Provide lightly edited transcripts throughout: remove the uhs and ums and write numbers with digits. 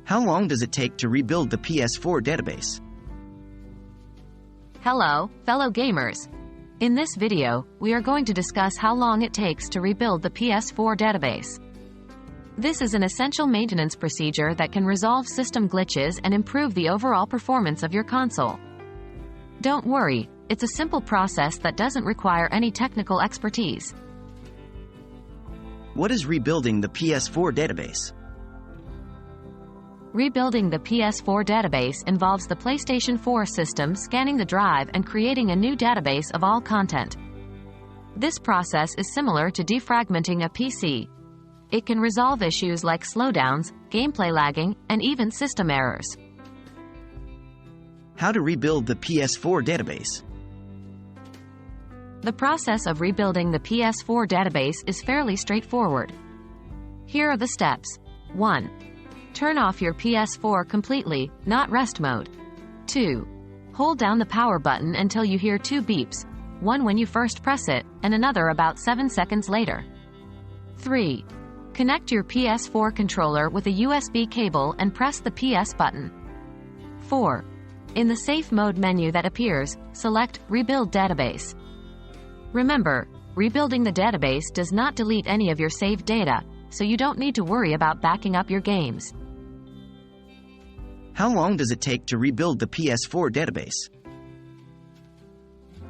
How long does it take to rebuild the PS4 database? Hello, fellow gamers. In this video, we are going to discuss how long it takes to rebuild the PS4 database. This is an essential maintenance procedure that can resolve system glitches and improve the overall performance of your console. Don't worry, it's a simple process that doesn't require any technical expertise. What is rebuilding the PS4 database? Rebuilding the PS4 database involves the PlayStation 4 system scanning the drive and creating a new database of all content. This process is similar to defragmenting a PC. It can resolve issues like slowdowns, gameplay lagging, and even system errors. How to rebuild the PS4 database? The process of rebuilding the PS4 database is fairly straightforward. Here are the steps. 1. Turn off your PS4 completely, not rest mode. 2. Hold down the power button until you hear 2 beeps, one when you first press it, and another about 7 seconds later. 3. Connect your PS4 controller with a USB cable and press the PS button. 4. In the Safe Mode menu that appears, select Rebuild Database. Remember, rebuilding the database does not delete any of your saved data, so you don't need to worry about backing up your games. How long does it take to rebuild the PS4 database?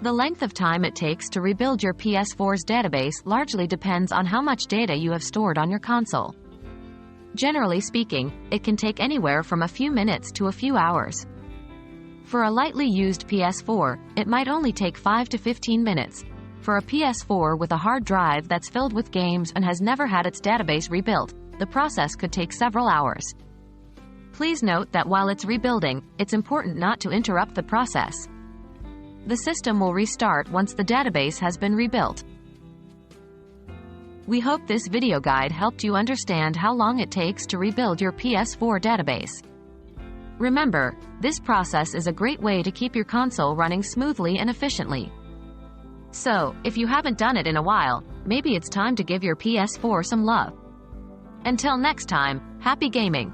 The length of time it takes to rebuild your PS4's database largely depends on how much data you have stored on your console. Generally speaking, it can take anywhere from a few minutes to a few hours. For a lightly used PS4, it might only take 5 to 15 minutes. For a PS4 with a hard drive that's filled with games and has never had its database rebuilt, the process could take several hours. Please note that while it's rebuilding, it's important not to interrupt the process. The system will restart once the database has been rebuilt. We hope this video guide helped you understand how long it takes to rebuild your PS4 database. Remember, this process is a great way to keep your console running smoothly and efficiently. So, if you haven't done it in a while, maybe it's time to give your PS4 some love. Until next time, happy gaming!